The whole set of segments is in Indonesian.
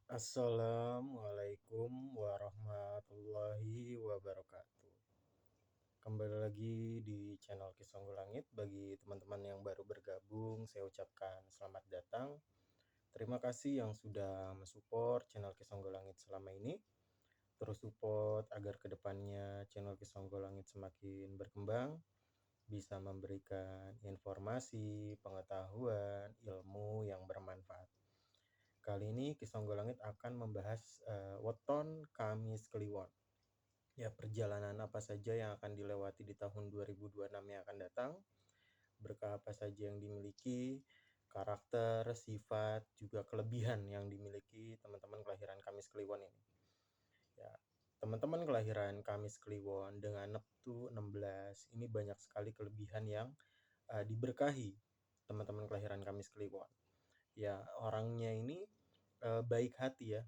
Assalamualaikum warahmatullahi wabarakatuh. Kembali lagi di channel Kisonggo Langit. Bagi teman-teman yang baru bergabung, saya ucapkan selamat datang. Terima kasih yang sudah mensupport channel Kisonggo Langit selama ini. Terus support agar kedepannya channel Kisonggo Langit semakin berkembang, bisa memberikan informasi, pengetahuan, ilmu yang bermanfaat. Kali ini Kisonggo Langit akan membahas Weton Kamis Kliwon. Ya, perjalanan apa saja yang akan dilewati di tahun 2026 yang akan datang, berkah apa saja yang dimiliki, karakter, sifat, juga kelebihan yang dimiliki teman-teman kelahiran Kamis Kliwon ini. Ya, teman-teman kelahiran Kamis Kliwon dengan Neptu 16 ini banyak sekali kelebihan yang diberkahi teman-teman kelahiran Kamis Kliwon. Ya, orangnya ini baik hati ya.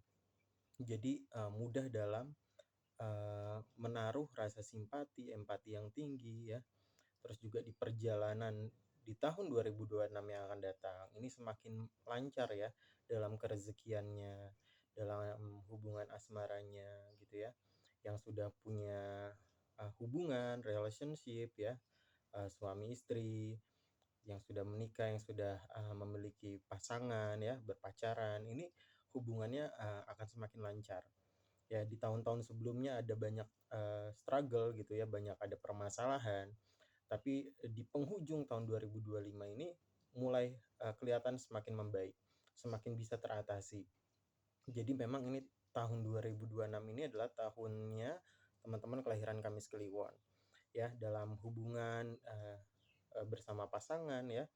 Jadi mudah dalam menaruh rasa simpati, empati yang tinggi ya. Terus juga di perjalanan di tahun 2026 yang akan datang ini semakin lancar ya dalam kerezekiannya, dalam hubungan asmaranya gitu ya. Yang sudah punya hubungan, relationship ya, suami istri, yang sudah menikah, yang sudah memiliki pasangan ya, berpacaran, ini hubungannya akan semakin lancar. Ya, di tahun-tahun sebelumnya ada banyak struggle gitu ya, banyak ada permasalahan. Tapi di penghujung tahun 2025 ini mulai kelihatan semakin membaik, semakin bisa teratasi. Jadi memang ini tahun 2026 ini adalah tahunnya teman-teman kelahiran Kamis Kliwon. Ya, dalam hubungan bersama pasangan ya,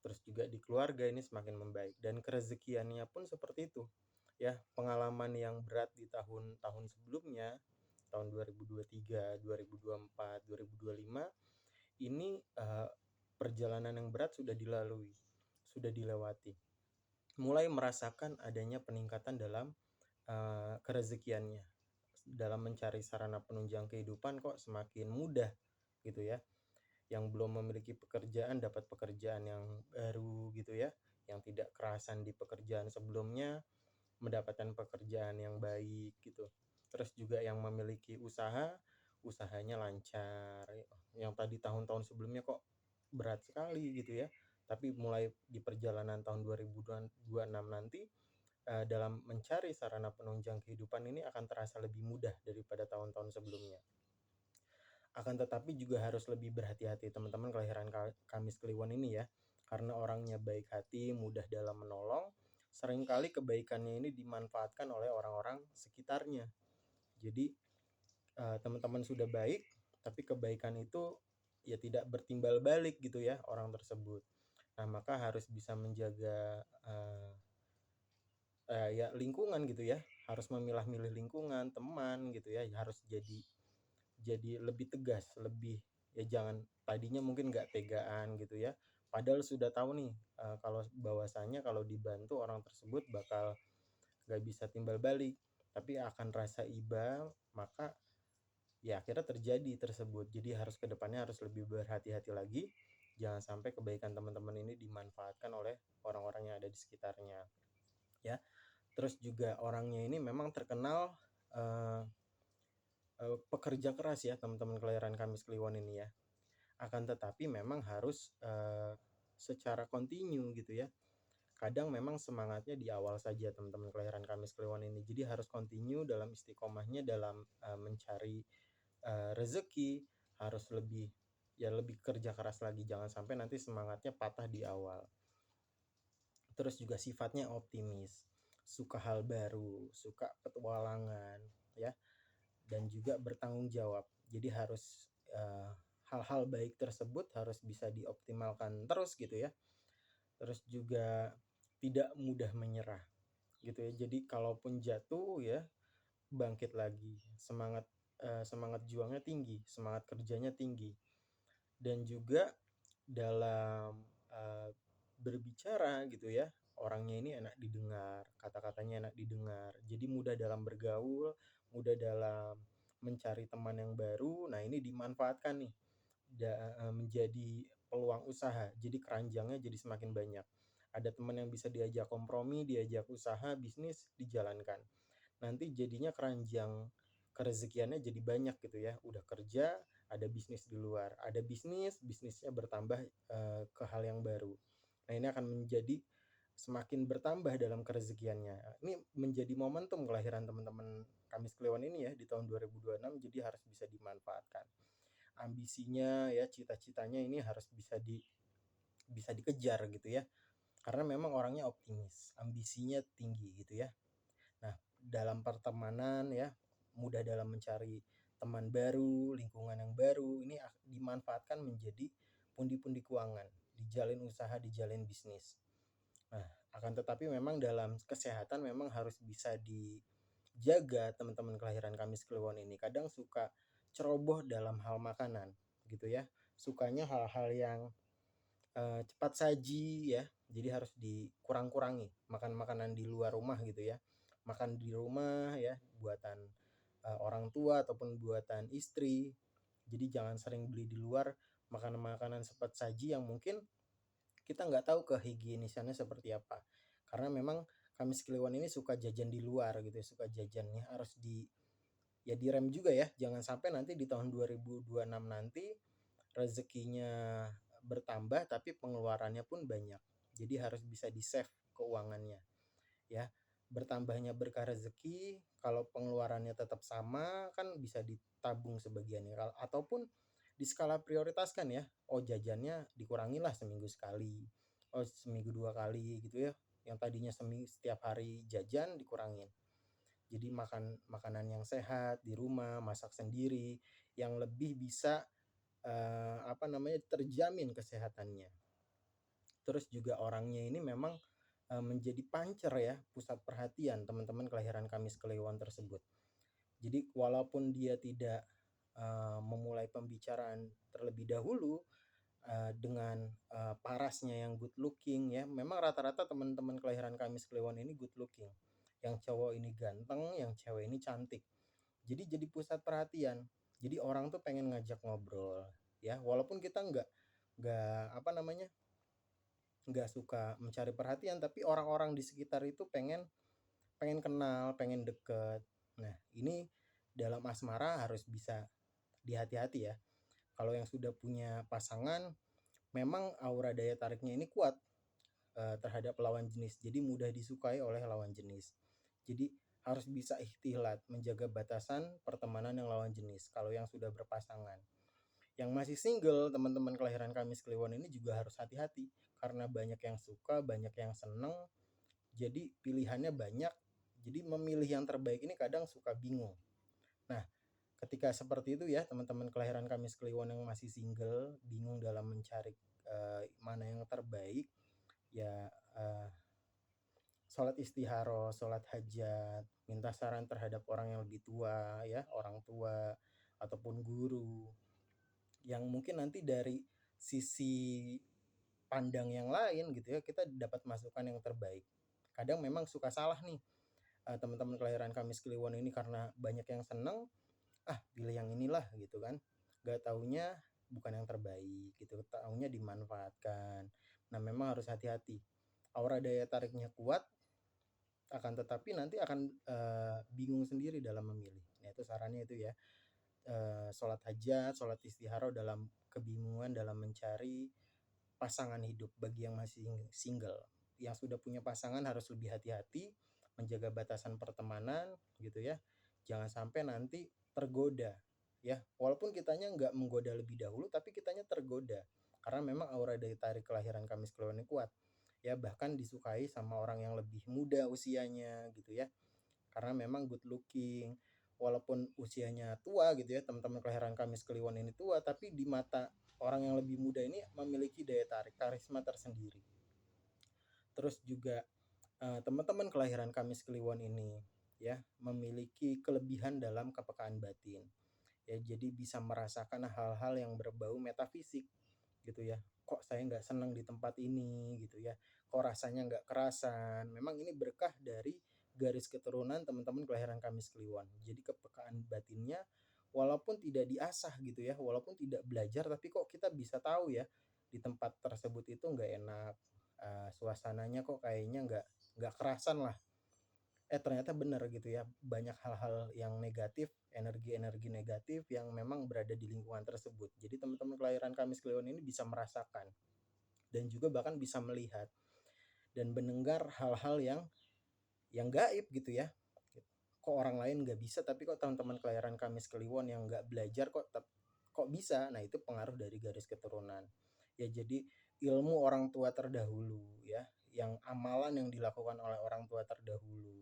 terus juga di keluarga ini semakin membaik dan kerezekiannya pun seperti itu. Ya, pengalaman yang berat di tahun-tahun sebelumnya, tahun 2023, 2024, 2025 ini perjalanan yang berat sudah dilalui, sudah dilewati. Mulai merasakan adanya peningkatan dalam kerezekiannya. Dalam mencari sarana penunjang kehidupan kok semakin mudah gitu ya. Yang belum memiliki pekerjaan dapat pekerjaan yang baru gitu ya, yang tidak kerasan di pekerjaan sebelumnya mendapatkan pekerjaan yang baik gitu. Terus juga yang memiliki usaha, usahanya lancar. Yang tadi tahun-tahun sebelumnya kok berat sekali gitu ya. Tapi mulai di perjalanan tahun 2026 nanti dalam mencari sarana penunjang kehidupan ini akan terasa lebih mudah daripada tahun-tahun sebelumnya. Akan tetapi juga harus lebih berhati-hati teman-teman kelahiran Kamis Kliwon ini ya. Karena orangnya baik hati, mudah dalam menolong, seringkali kebaikannya ini dimanfaatkan oleh orang-orang sekitarnya. Jadi teman-teman sudah baik, tapi kebaikan itu ya tidak bertimbal balik gitu ya orang tersebut. Nah, maka harus bisa menjaga ya lingkungan gitu ya. Harus memilah-milih lingkungan, teman gitu ya. Harus jadi lebih tegas, lebih ya jangan tadinya mungkin nggak tegaan gitu ya. Padahal sudah tahu nih kalau bahwasanya kalau dibantu orang tersebut bakal nggak bisa timbal balik, tapi akan rasa iba, maka ya akhirnya terjadi tersebut. Jadi harus kedepannya harus lebih berhati-hati lagi, jangan sampai kebaikan teman-teman ini dimanfaatkan oleh orang-orang yang ada di sekitarnya ya. Terus juga orangnya ini memang terkenal pekerja keras ya teman-teman kelahiran Kamis Kliwon ini ya. Akan tetapi memang harus secara kontinu gitu ya. Kadang memang semangatnya di awal saja teman-teman kelahiran Kamis Kliwon ini. Jadi harus kontinu dalam istiqomahnya dalam mencari rezeki, harus lebih kerja keras lagi, jangan sampai nanti semangatnya patah di awal. Terus juga sifatnya optimis, suka hal baru, suka petualangan ya, dan juga bertanggung jawab. Jadi harus hal-hal baik tersebut harus bisa dioptimalkan terus gitu ya. Terus juga tidak mudah menyerah gitu ya. Jadi kalaupun jatuh ya bangkit lagi. Semangat juangnya tinggi, semangat kerjanya tinggi. Dan juga dalam berbicara gitu ya, orangnya ini enak didengar, kata-katanya enak didengar. Jadi mudah dalam bergaul, mudah dalam mencari teman yang baru. Nah, ini dimanfaatkan nih menjadi peluang usaha. Jadi keranjangnya jadi semakin banyak. Ada teman yang bisa diajak kompromi, diajak usaha, bisnis, dijalankan. Nanti jadinya keranjang kerezekiannya jadi banyak gitu ya. Udah kerja, ada bisnis di luar. Ada bisnis, bisnisnya bertambah ke hal yang baru. Nah, ini akan menjadi semakin bertambah dalam kerezekiannya. Ini menjadi momentum kelahiran teman-teman Kamis Kliwon ini ya di tahun 2026, jadi harus bisa dimanfaatkan. Ambisinya ya, cita-citanya ini harus bisa dikejar gitu ya. Karena memang orangnya optimis, ambisinya tinggi gitu ya. Nah, dalam pertemanan ya, mudah dalam mencari teman baru, lingkungan yang baru, ini dimanfaatkan menjadi pundi-pundi keuangan, dijalin usaha, dijalin bisnis. Nah, akan tetapi memang dalam kesehatan memang harus bisa dijaga teman-teman kelahiran Kamis Kliwon ini. Kadang suka ceroboh dalam hal makanan gitu ya. Sukanya hal-hal yang cepat saji ya. Jadi harus dikurang-kurangi makan makanan di luar rumah gitu ya. Makan di rumah ya, buatan orang tua ataupun buatan istri. Jadi jangan sering beli di luar makanan-makanan cepat saji yang mungkin kita nggak tahu kehigienisannya seperti apa. Karena memang Kamis Kliwon ini suka jajan di luar gitu ya, suka jajannya harus direm juga ya. Jangan sampai nanti di tahun 2026 nanti rezekinya bertambah tapi pengeluarannya pun banyak. Jadi harus bisa di-save keuangannya ya. Bertambahnya berkah rezeki, kalau pengeluarannya tetap sama kan bisa ditabung sebagiannya, ataupun di skala prioritaskan ya. Oh, jajannya dikurangilah seminggu sekali, oh seminggu 2 kali gitu ya. Yang tadinya setiap hari jajan dikurangin, jadi makan makanan yang sehat di rumah, masak sendiri, yang lebih bisa terjamin kesehatannya. Terus juga orangnya ini memang menjadi pancer ya, pusat perhatian teman-teman kelahiran Kamis Kliwon tersebut. Jadi walaupun dia tidak memulai pembicaraan terlebih dahulu dengan parasnya yang good looking ya, memang rata-rata teman-teman kelahiran Kamis Kliwon ini good looking. Yang cowok ini ganteng, yang cewek ini cantik. Jadi pusat perhatian. Jadi orang tuh pengen ngajak ngobrol ya, walaupun kita nggak nggak suka mencari perhatian, tapi orang-orang di sekitar itu pengen pengen kenal, pengen deket. Nah, ini dalam asmara harus bisa dihati-hati ya. Kalau yang sudah punya pasangan, memang aura daya tariknya ini kuat terhadap lawan jenis. Jadi mudah disukai oleh lawan jenis. Jadi harus bisa ikhtilat, menjaga batasan pertemanan yang lawan jenis. Kalau yang sudah berpasangan, yang masih single, teman-teman kelahiran Kamis Kliwon ini juga harus hati-hati karena banyak yang suka, banyak yang seneng. Jadi pilihannya banyak. Jadi memilih yang terbaik ini kadang suka bingung. Nah, ketika seperti itu ya, teman-teman kelahiran Kamis Kliwon yang masih single, bingung dalam mencari mana yang terbaik, ya sholat istiharo, sholat hajat, minta saran terhadap orang yang lebih tua ya, orang tua ataupun guru, yang mungkin nanti dari sisi pandang yang lain gitu ya, kita dapat masukan yang terbaik. Kadang memang suka salah nih teman-teman kelahiran Kamis Kliwon ini, karena banyak yang seneng, pilih yang inilah gitu kan. Gak taunya bukan yang terbaik gitu, taunya dimanfaatkan. Nah, memang harus hati-hati. Aura daya tariknya kuat, akan tetapi nanti akan bingung sendiri dalam memilih. Nah, itu sarannya itu ya. Sholat hajat, sholat istiharo dalam kebingungan dalam mencari pasangan hidup. Bagi yang masih single, yang sudah punya pasangan harus lebih hati-hati, menjaga batasan pertemanan gitu ya. Jangan sampai nanti tergoda ya, walaupun kitanya nggak menggoda lebih dahulu, tapi kitanya tergoda karena memang aura dari tarik kelahiran Kamis Kliwon ini kuat ya, bahkan disukai sama orang yang lebih muda usianya gitu ya, karena memang good looking. Walaupun usianya tua gitu ya, teman-teman kelahiran Kamis Kliwon ini tua, tapi di mata orang yang lebih muda ini memiliki daya tarik, karisma tersendiri. Terus juga teman-teman kelahiran Kamis Kliwon ini ya memiliki kelebihan dalam kepekaan batin ya, jadi bisa merasakan hal-hal yang berbau metafisik gitu ya. Kok saya nggak senang di tempat ini gitu ya, kok rasanya nggak kerasan. Memang ini berkah dari garis keturunan teman-teman kelahiran Kamis Kliwon. Jadi kepekaan batinnya walaupun tidak diasah gitu ya, walaupun tidak belajar, tapi kok kita bisa tahu ya di tempat tersebut itu nggak enak, suasananya kok kayaknya nggak kerasan lah. Ternyata benar gitu ya, banyak hal-hal yang negatif, energi-energi negatif yang memang berada di lingkungan tersebut. Jadi teman-teman kelahiran Kamis Kliwon ini bisa merasakan dan juga bahkan bisa melihat dan mendengar hal-hal yang gaib gitu ya. Kok orang lain nggak bisa, tapi kok teman-teman kelahiran Kamis Kliwon yang nggak belajar kok bisa. Nah, itu pengaruh dari garis keturunan. Ya, jadi ilmu orang tua terdahulu ya, yang amalan yang dilakukan oleh orang tua terdahulu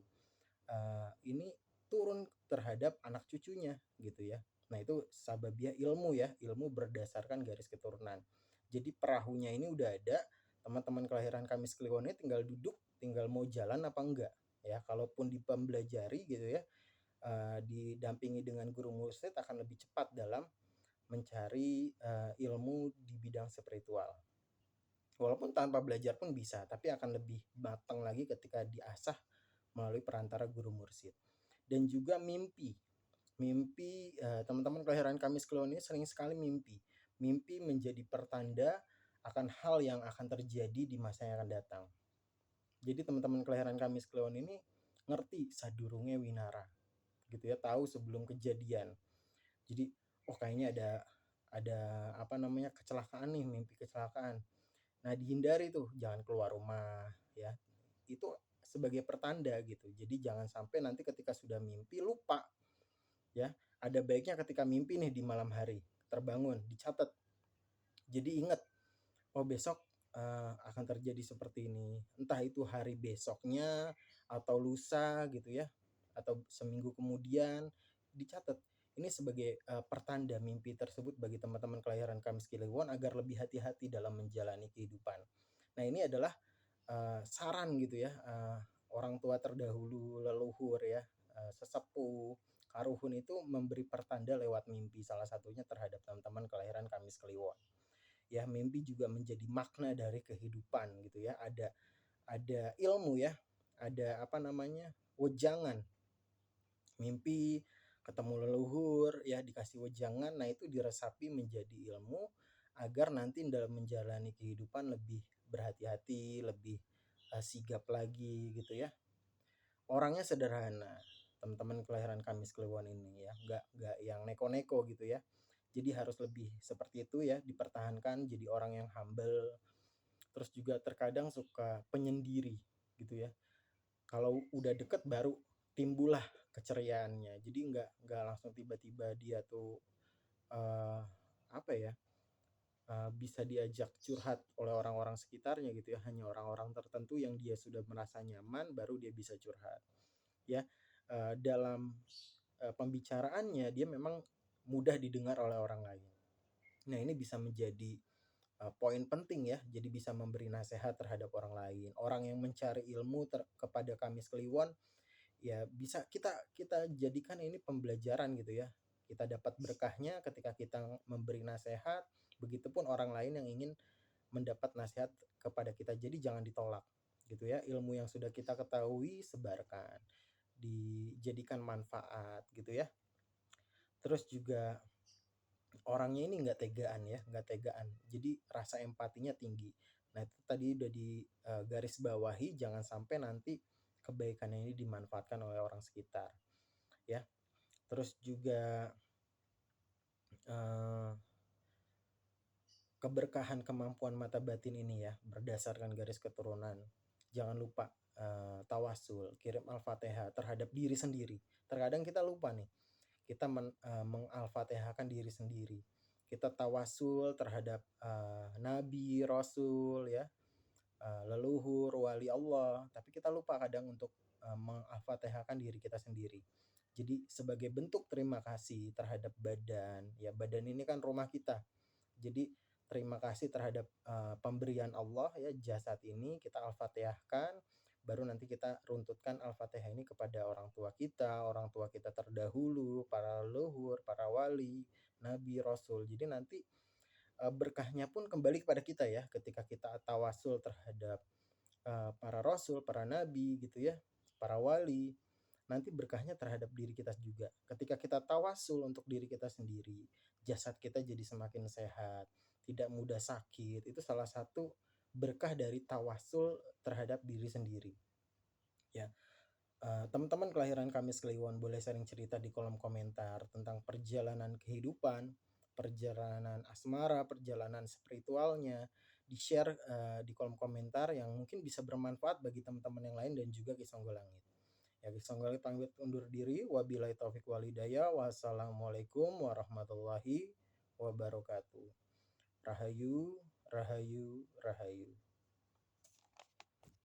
ini turun terhadap anak cucunya gitu ya. Nah, itu sababiah ilmu ya, ilmu berdasarkan garis keturunan. Jadi perahunya ini udah ada, teman-teman kelahiran Kamis Kliwon ini tinggal duduk, tinggal mau jalan apa enggak ya. Kalaupun dipembelajari gitu ya, didampingi dengan guru mursyid akan lebih cepat dalam mencari ilmu di bidang spiritual. Walaupun tanpa belajar pun bisa, tapi akan lebih matang lagi ketika diasah melalui perantara guru mursyid. Dan juga mimpi. Mimpi teman-teman kelahiran Kamis Kliwon ini sering sekali mimpi. Mimpi menjadi pertanda akan hal yang akan terjadi di masa yang akan datang. Jadi teman-teman kelahiran Kamis Kliwon ini ngerti sadurunge winara. Gitu ya, tahu sebelum kejadian. Jadi kayaknya ada apa namanya kecelakaan nih, mimpi kecelakaan. Nah, dihindari tuh, jangan keluar rumah ya. Itu sebagai pertanda gitu. Jadi jangan sampai nanti ketika sudah mimpi lupa ya. Ada baiknya ketika mimpi nih di malam hari, terbangun, dicatat. Jadi ingat, besok akan terjadi seperti ini. Entah itu hari besoknya atau lusa gitu ya, atau seminggu kemudian, dicatat. Ini sebagai pertanda mimpi tersebut bagi teman-teman kelahiran Kamis Kliwon agar lebih hati-hati dalam menjalani kehidupan. Nah, ini adalah saran gitu ya, orang tua terdahulu, leluhur ya, sesepuh, karuhun itu memberi pertanda lewat mimpi, salah satunya terhadap teman-teman kelahiran Kamis Kliwon. Ya, mimpi juga menjadi makna dari kehidupan gitu ya. Ada ilmu ya, ada apa namanya? Wejangan. Mimpi ketemu leluhur ya, dikasih wejangan, nah itu diresapi menjadi ilmu agar nanti dalam menjalani kehidupan lebih berhati-hati, lebih sigap lagi gitu ya. Orangnya sederhana, teman-teman kelahiran Kamis Kliwon ini ya, nggak yang neko-neko gitu ya. Jadi harus lebih seperti itu ya, dipertahankan jadi orang yang humble. Terus juga terkadang suka penyendiri gitu ya. Kalau udah deket baru timbullah keceriaannya. Jadi nggak langsung tiba-tiba dia tuh uh, apa ya, bisa diajak curhat oleh orang-orang sekitarnya gitu ya. Hanya orang-orang tertentu yang dia sudah merasa nyaman baru dia bisa curhat ya. Dalam pembicaraannya dia memang mudah didengar oleh orang lain. Nah, ini bisa menjadi poin penting ya. Jadi bisa memberi nasihat terhadap orang lain. Orang yang mencari ilmu kepada Kamis Kliwon ya bisa kita kita jadikan ini pembelajaran gitu ya. Kita dapat berkahnya ketika kita memberi nasihat, begitupun orang lain yang ingin mendapat nasihat kepada kita. Jadi jangan ditolak gitu ya. Ilmu yang sudah kita ketahui sebarkan, dijadikan manfaat gitu ya. Terus juga orangnya ini nggak tegaan ya, nggak tegaan. Jadi rasa empatinya tinggi. Nah, itu tadi udah di garis bawahi, jangan sampai nanti kebaikannya ini dimanfaatkan oleh orang sekitar ya. Terus juga keberkahan kemampuan mata batin ini ya berdasarkan garis keturunan. Jangan lupa tawasul, kirim Al-Fatihah terhadap diri sendiri. Terkadang kita lupa nih, kita mengal-fatihahkan diri sendiri. Kita tawasul terhadap nabi, rasul ya, leluhur, wali Allah, tapi kita lupa kadang untuk mengal-fatihahkan diri kita sendiri. Jadi sebagai bentuk terima kasih terhadap badan, ya badan ini kan rumah kita. Jadi terima kasih terhadap pemberian Allah ya, jasad ini kita al-fatihahkan, baru nanti kita runtutkan al-fatihah ini kepada orang tua kita terdahulu, para leluhur, para wali, nabi, rasul. Jadi nanti berkahnya pun kembali kepada kita ya, ketika kita tawasul terhadap para rasul, para nabi gitu ya, para wali. Nanti berkahnya terhadap diri kita juga. Ketika kita tawasul untuk diri kita sendiri, jasad kita jadi semakin sehat, tidak mudah sakit. Itu salah satu berkah dari tawasul terhadap diri sendiri. Ya, teman-teman kelahiran Kamis Kliwon boleh sharing cerita di kolom komentar tentang perjalanan kehidupan, perjalanan asmara, perjalanan spiritualnya, di-share di kolom komentar yang mungkin bisa bermanfaat bagi teman-teman yang lain dan juga Ki Songgolangit. Ya, Ki Songgolangit pamit undur diri. Wabillahi taufik wal hidayah. Wassalamualaikum warahmatullahi wabarakatuh. Rahayu, rahayu, rahayu.